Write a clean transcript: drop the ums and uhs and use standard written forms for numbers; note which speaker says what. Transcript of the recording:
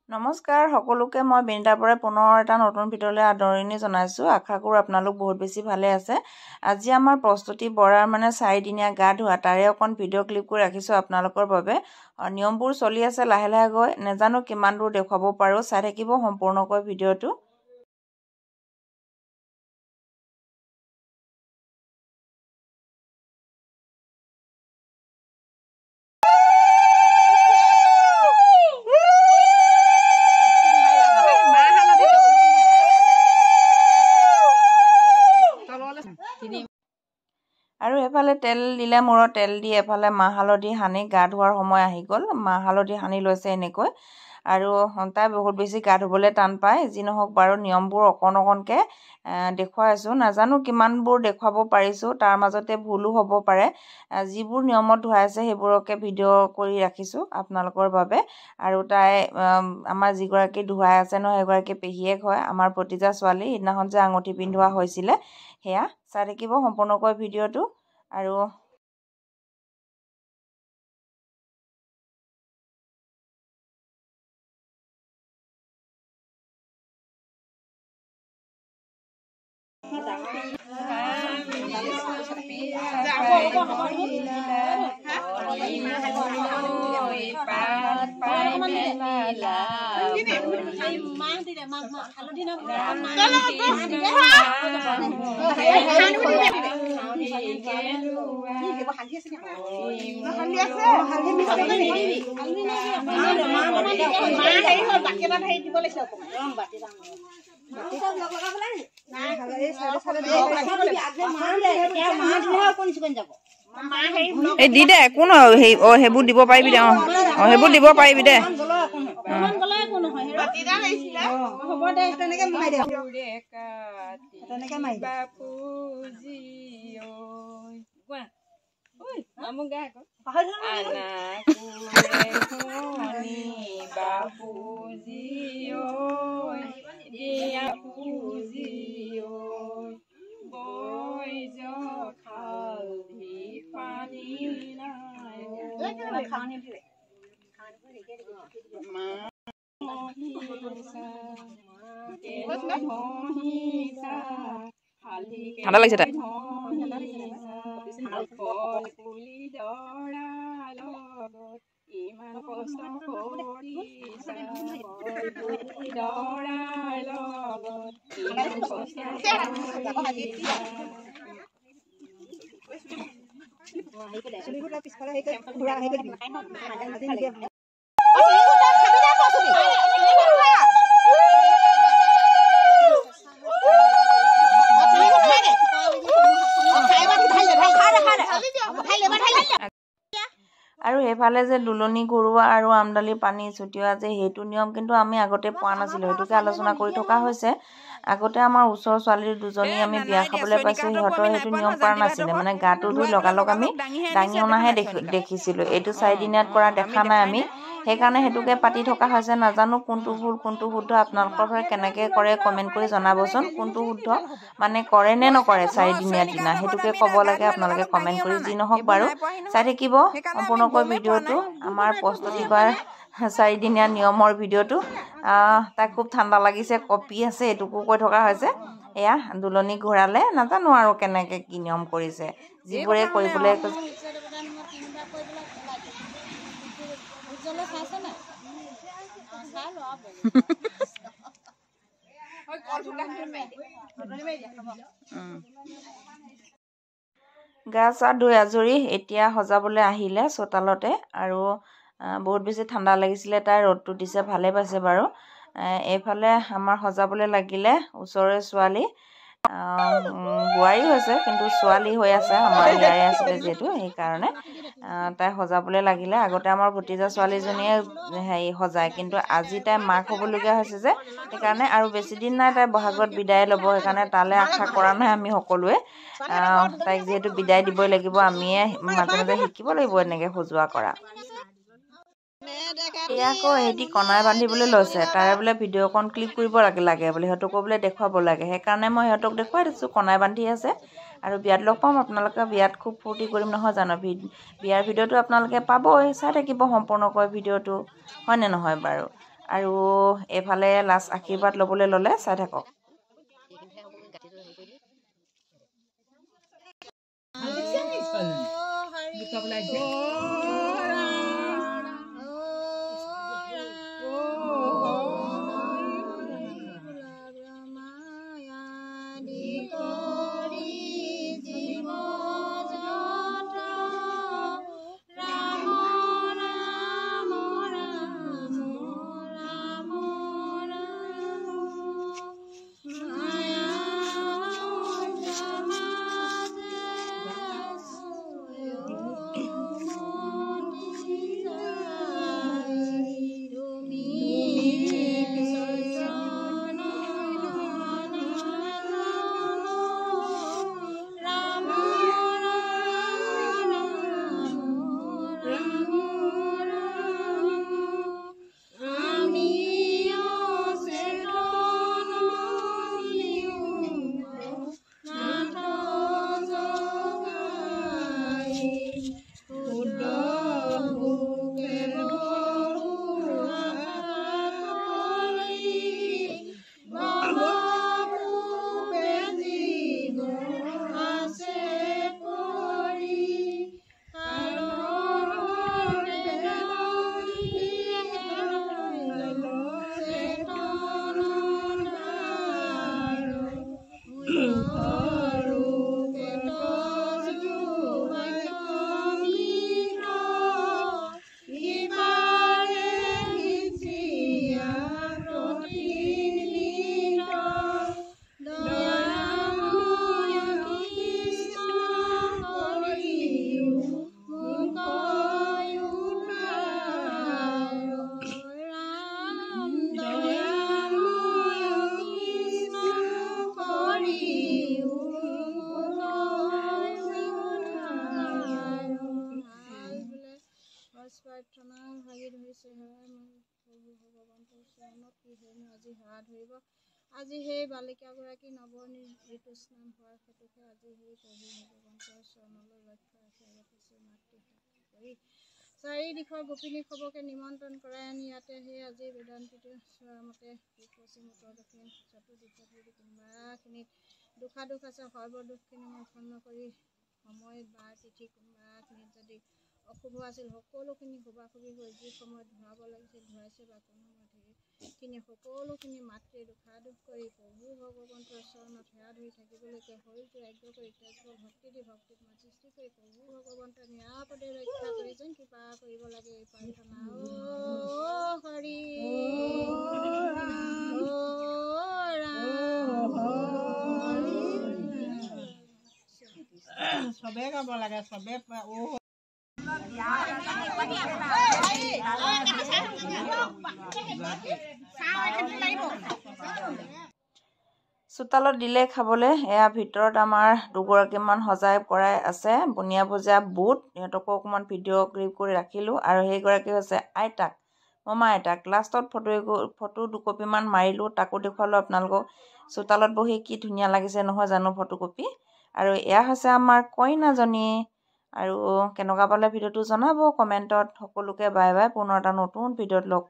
Speaker 1: নমস্কাৰ সকলোকে মই বিনিতাৰ পৰা পুনৰ এটা নতুন ভিডিঅ'লৈ আদৰণি জনাইছোঁ। আশা কৰোঁ আপোনালোক বহুত বেছি ভালে আছে। আজি আমাৰ প্ৰস্তুতি বৰাৰ 4 দিনীয়া গা ধোৱা তাৰে অকণ ভিডিঅ' ক্লিপ কৰি ৰাখিছোঁ আপোনালোকৰ বাবে। নিয়মবোৰ চলি আছে লাহে লাহে গৈ, নেজানো কিমান দূৰ দেখুৱাব পাৰোঁ, চাই থাকিব সম্পূৰ্ণকৈ ভিডিঅ'টো। আৰু এফালে তেল দিলে মূৰত তেল দি এফালে মাহ হালধি সানি গা ধোৱাৰ সময় আহি গ'ল। মাহ হালধি সানি লৈছে এনেকৈ। আৰু তাই বহুত বেছি গা ধুবলৈ টান পায়। যি নহওক বাৰু নিয়মবোৰ অকণ অকণকৈ দেখুৱাই আছোঁ। নাজানো কিমানবোৰ দেখুৱাব পাৰিছোঁ, তাৰ মাজতে ভুলো হ'ব পাৰে। যিবোৰ নিয়মত ধুৱাইছে সেইবোৰকে ভিডিঅ' কৰি ৰাখিছোঁ আপোনালোকৰ বাবে। আৰু তাই আমাৰ যিগৰাকী ধুৱাই আছে নহয় সেইগৰাকী পেহীয়েক হয়, আমাৰ ভতিজা ছোৱালী। সেইদিনাখন যে আঙুঠি পিন্ধোৱা হৈছিলে সেয়া চাই থাকিব সম্পূৰ্ণকৈ ভিডিঅ'টো। আৰু এই দি দে একো নহয়, সেইবোৰ দিব পাৰিবি দে। সেইবোৰ দিব পাৰিবি দে। ঠাণ্ডা লাগিছে তাই। আৰু সেইফালে যে দুলনি ঘূৰোৱা আৰু আমদালি পানী ছটিওৱা যে সেইটো নিয়ম কিন্তু আমি আগতে পোৱা নাছিলোঁ, সেইটোকে আলোচনা কৰি থকা হৈছে। আগতে আমাৰ ওচৰৰ ছোৱালী দুজনী আমি বিয়া খাবলৈ পাইছোঁ, সিহঁতৰ সেইটো নিয়ম কৰা নাছিলে। গাটো ধুই লগালগ আমি দাঙি অনাহে দেখিছিলোঁ। এইটো 4 দিনীয়াত কৰা দেখা নাই আমি, সেইকাৰণে সেইটোকে পাতি থকা হৈছে। নাজানো কোনটো ভুল কোনটো শুদ্ধ, আপোনালোকৰ ঘৰে কেনেকৈ কৰে কমেণ্ট কৰি জনাবচোন। কোনটো শুদ্ধ কৰে নে নকৰে 4 দিনীয়া দিনা, সেইটোকে ক'ব লাগে আপোনালোকে কমেণ্ট কৰি। যি নহওক বাৰু চাই থাকিব সম্পূৰ্ণকৈ ভিডিঅ'টো, আমাৰ প্ৰস্তুতি বাৰ 4 দিনীয়া নিয়মৰ ভিডিঅ'টো। তাই খুব ঠাণ্ডা লাগিছে, কঁপি আছে, এইটোকো কৈ থকা হৈছে। এয়া দুলনি ঘূৰালে, নাজানো আৰু কেনেকৈ কি নিয়ম কৰিছে, যিবোৰে কৰিবলৈ গা চা ধুই আজৰি এতিয়া সজাবলৈ আহিলে চোতালতে। আৰু বহুত বেছি ঠাণ্ডা লাগিছিলে, তাই ৰ'দটো দিছে ভালে পাইছে বাৰু। এইফালে আমাৰ সজাবলৈ লাগিলে ওচৰৰে ছোৱালী, বোৱাৰী হৈছে কিন্তু ছোৱালী হৈ আছে আমাৰ ইয়াৰে আছিলে যিহেতু সেইকাৰণে তাই সজাবলৈ লাগিলে আগতে আমাৰ ভতিজা ছোৱালীজনীয়ে সজায় কিন্তু আজি তাই মাক হ'বলগীয়া হৈছে যে সেইকাৰণে আৰু বেছি দিন নাই তাই বহাগত বিদায় ল'ব সেইকাৰণে তালৈ আশা কৰা নাই আমি সকলোৱে তাইক যিহেতু বিদায় দিবই লাগিব আমিয়ে মাজে মাজে শিকিব লাগিব এনেকৈ সজোৱা কৰা এয়া আকৌ সিহঁতি কণাই বান্ধিবলৈ লৈছে তাৰে বোলে ভিডিঅ'কণ ক্লিক কৰিব লাগে বোলে সিহঁতকো বোলে দেখুৱাব লাগে সেইকাৰণে মই সিহঁতক দেখুৱাই দিছোঁ কণাই বান্ধি আছে আৰু বিয়াত লগ পাম আপোনালোকে বিয়াত খুব ফূৰ্তি কৰিম নহয় জানো বিয়াৰ ভিডিঅ'টো আপোনালোকে পাবই চাই থাকিব সম্পূৰ্ণকৈ ভিডিঅ'টো হয়নে নহয় বাৰু আৰু এইফালে লাষ্ট আশীৰ্বাদ ল'বলৈ ল'লে চাই থাকক
Speaker 2: আজি সেই বালিকাগৰাকী নৱঋতু স্নান হোৱাৰ হেতুকে আজি সেই প্ৰভু ভগৱন্তৰ চৰণলৈ লক্ষ্য ৰাখি আগতে মাতৃ কৰি চাৰিদিশৰ গোপিনী খবকে নিমন্ত্ৰণ কৰাই আনি ইয়াতে সেই আজি বেদান্তিটো চোৱাৰ মতে পশ্চিম উত্তৰ দক্ষিণ চতুৰ্দিশত যদি কোনোবাখিনিত দুখ আছে সৰ্বদুখখিনি সম্পন্ন কৰি সময়ত বাৰ তিথি কোনোবাখিনিত যদি অশুভ আছিল সকলোখিনি শুভাশুভি হৈ যি সময়ত ধুৱাব লাগিছিল ধুৱাইছে বা কোনো সময়ত সেইখিনি সকলোখিনি মাতৃ দুখ কৰি প্ৰভু ভগৱন্তৰ চৰণত সেৱা ধৰি থাকিবলৈকে শৰীৰটো আজ্ঞ কৰি ত্যাগ ভক্তি দি ভক্তিত মাত সৃষ্টি কৰি প্ৰভু ভগৱন্তৰ নিৰাপদে ৰক্ষা কৰি যেন কৃপা কৰিব লাগে এই প্ৰাৰ্থনা হৰি
Speaker 3: চবে গাব লাগে চবে
Speaker 1: চোতালত দিলে খাবলৈ এয়া ভিতৰত আমাৰ দুগৰাকীমান সজাই পৰাই আছে বুনিয়া ভজা বুট সিহঁতকো অকণমান ভিডিঅ' ক্লিপ কৰি ৰাখিলোঁ আৰু সেইগৰাকী হৈছে আইতাক মমা আইতাক লাষ্টত ফটো দুকপিমান মাৰিলোঁ তাকো দেখুৱালোঁ আপোনালোকক চোতালত বহি কি ধুনীয়া লাগিছে নহয় জানো ফটোকপি আৰু এয়া হৈছে আমাৰ কইনাজনী আৰু কেনেকুৱা পালে ভিডিঅ'টো জনাব কমেণ্টত সকলোকে বাই বাই পুনৰ এটা নতুন ভিডিঅ'ত লগ